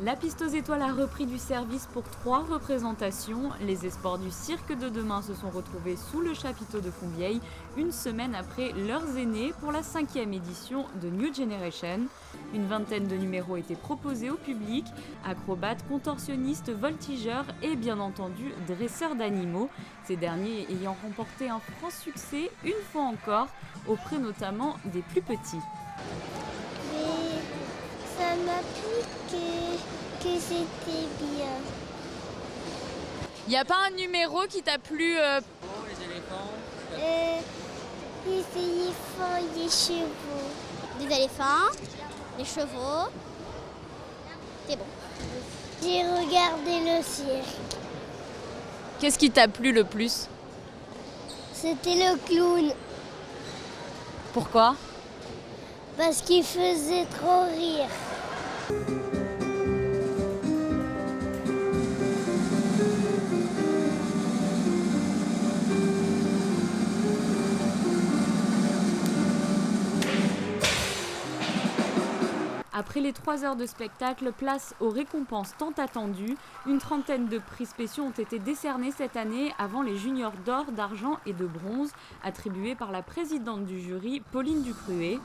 La piste aux étoiles a repris du service pour 3 représentations. Les espoirs du cirque de demain se sont retrouvés sous le chapiteau de Fontvieille une semaine après leurs aînés pour la 5e édition de New Generation. Une vingtaine de numéros étaient proposés au public, acrobates, contorsionnistes, voltigeurs et bien entendu dresseurs d'animaux. Ces derniers ayant remporté un franc succès une fois encore, auprès notamment des plus petits. Mais ça m'a plu que c'était bien. Il n'y a pas un numéro qui t'a plu Les éléphants. Les éléphants et les chevaux. Des éléphants, des chevaux. C'est bon. J'ai regardé le cirque. Qu'est-ce qui t'a plu le plus? C'était le clown Pourquoi? parce qu'il faisait trop rire. Après les 3 heures de spectacle, place aux récompenses tant attendues. Une trentaine de prix spéciaux ont été décernés cette année avant les juniors d'or, d'argent et de bronze, attribués par la présidente du jury, Pauline Ducruet.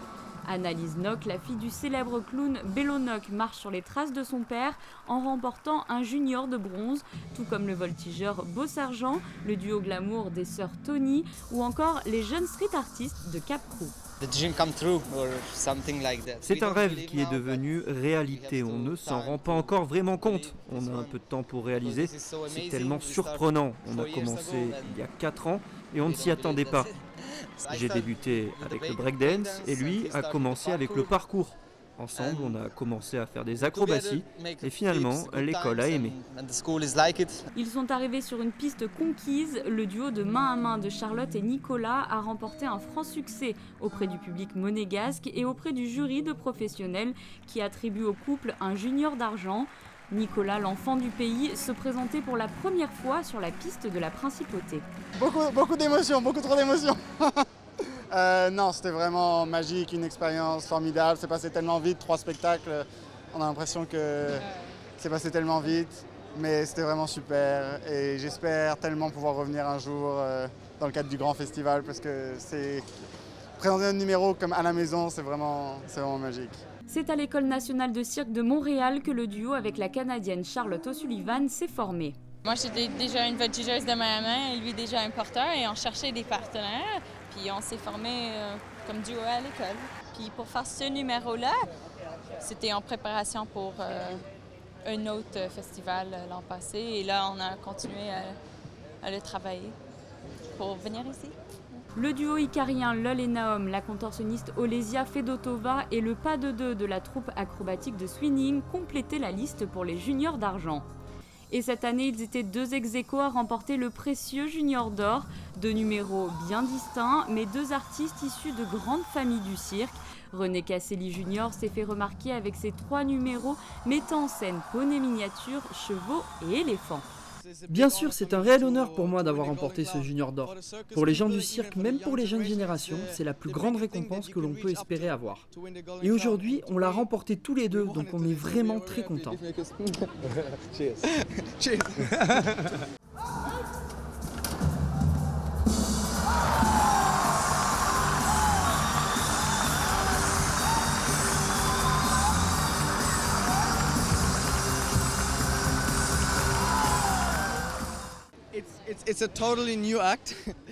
Annalise Nock, la fille du célèbre clown Bello Nock, marche sur les traces de son père en remportant un junior de bronze, tout comme le voltigeur Beau Sergent, le duo glamour des sœurs Tony ou encore les jeunes street artistes de Cap Crew. C'est un rêve qui est devenu réalité. On ne s'en rend pas encore vraiment compte. On a un peu de temps pour réaliser. C'est tellement surprenant. On a commencé il y a 4 ans et on ne s'y attendait pas. J'ai débuté avec le breakdance et lui a commencé avec le parcours. Ensemble, on a commencé à faire des acrobaties et finalement, l'école a aimé. Ils sont arrivés sur une piste conquise. Le duo de main à main de Charlotte et Nicolas a remporté un franc succès auprès du public monégasque et auprès du jury de professionnels qui attribue au couple un junior d'argent. Nicolas, l'enfant du pays, se présentait pour la première fois sur la piste de la principauté. Beaucoup d'émotions, beaucoup trop d'émotions. Non, c'était vraiment magique, une expérience formidable. C'est passé tellement vite, 3 spectacles. On a l'impression que c'est passé tellement vite, mais c'était vraiment super. Et j'espère tellement pouvoir revenir un jour dans le cadre du grand festival parce que présenter un numéro comme à la maison, c'est vraiment magique. C'est à l'École nationale de cirque de Montréal que le duo avec la Canadienne Charlotte O'Sullivan s'est formé. Moi, j'étais déjà une voltigeuse de main à main et lui déjà un porteur et on cherchait des partenaires. Puis on s'est formé comme duo à l'école. Puis pour faire ce numéro-là, c'était en préparation pour un autre festival l'an passé. Et là, on a continué à le travailler pour venir ici. Le duo icarien Lol et Naom, la contorsionniste Olesia Fedotova et le pas de deux de la troupe acrobatique de Swinning complétaient la liste pour les juniors d'argent. Et cette année, ils étaient 2 ex-aequo à remporter le précieux junior d'or, 2 numéros bien distincts, mais 2 artistes issus de grandes familles du cirque. René Casselli Junior s'est fait remarquer avec ses 3 numéros mettant en scène poneys miniatures, chevaux et éléphants. Bien sûr, c'est un réel honneur pour moi d'avoir remporté ce junior d'or. Pour les gens du cirque, même pour les jeunes générations, c'est la plus grande récompense que l'on peut espérer avoir. Et aujourd'hui, on l'a remporté tous les deux, donc on est vraiment très contents.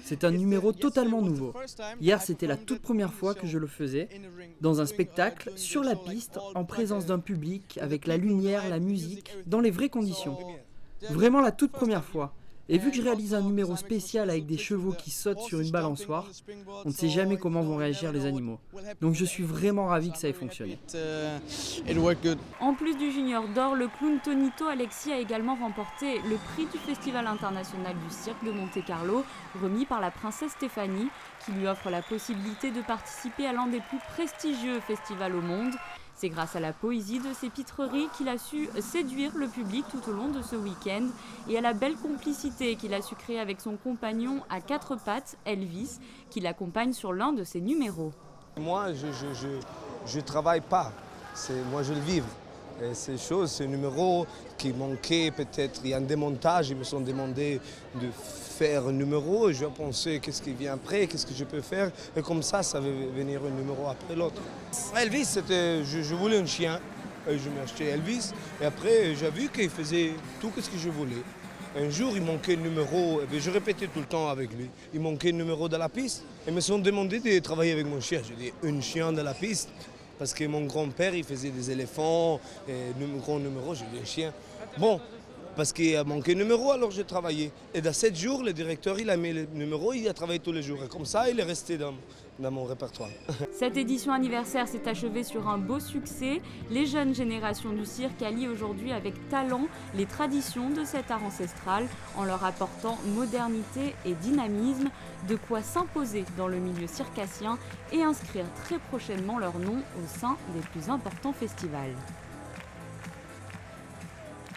C'est un numéro totalement nouveau. Hier, c'était la toute première fois que je le faisais, dans un spectacle, sur la piste, en présence d'un public, avec la lumière, la musique, dans les vraies conditions. Vraiment la toute première fois. Et vu que je réalise un numéro spécial avec des chevaux qui sautent sur une balançoire, on ne sait jamais comment vont réagir les animaux. Donc je suis vraiment ravi que ça ait fonctionné. En plus du junior d'or, le clown Tonito Alexis a également remporté le prix du Festival international du cirque de Monte-Carlo, remis par la princesse Stéphanie, qui lui offre la possibilité de participer à l'un des plus prestigieux festivals au monde. C'est grâce à la poésie de ses pitreries qu'il a su séduire le public tout au long de ce week-end et à la belle complicité qu'il a su créer avec son compagnon à 4 pattes, Elvis, qui l'accompagne sur l'un de ses numéros. Moi, je travaille pas, moi je le vis. Et ces choses, ces numéros qui manquaient peut-être, il y a un démontage, ils me sont demandé de faire un numéro et je pensais qu'est-ce qui vient après, qu'est-ce que je peux faire. Et comme ça va venir un numéro après l'autre. Elvis, je voulais un chien, et je m'ai acheté Elvis et après j'ai vu qu'il faisait tout ce que je voulais. Un jour, il manquait un numéro, et je répétais tout le temps avec lui, il manquait un numéro de la piste. Ils me sont demandé de travailler avec mon chien. J'ai dit, un chien de la piste. Parce que mon grand-père, il faisait des éléphants, et un grand numéro, j'ai dit un chien. Bon, parce qu'il a manqué un numéro, alors j'ai travaillé. Et dans 7 jours, le directeur, il a mis le numéro, il a travaillé tous les jours. Et comme ça, il est resté dans mon répertoire. Cette édition anniversaire s'est achevée sur un beau succès. Les jeunes générations du cirque allient aujourd'hui avec talent les traditions de cet art ancestral en leur apportant modernité et dynamisme, de quoi s'imposer dans le milieu circassien et inscrire très prochainement leur nom au sein des plus importants festivals.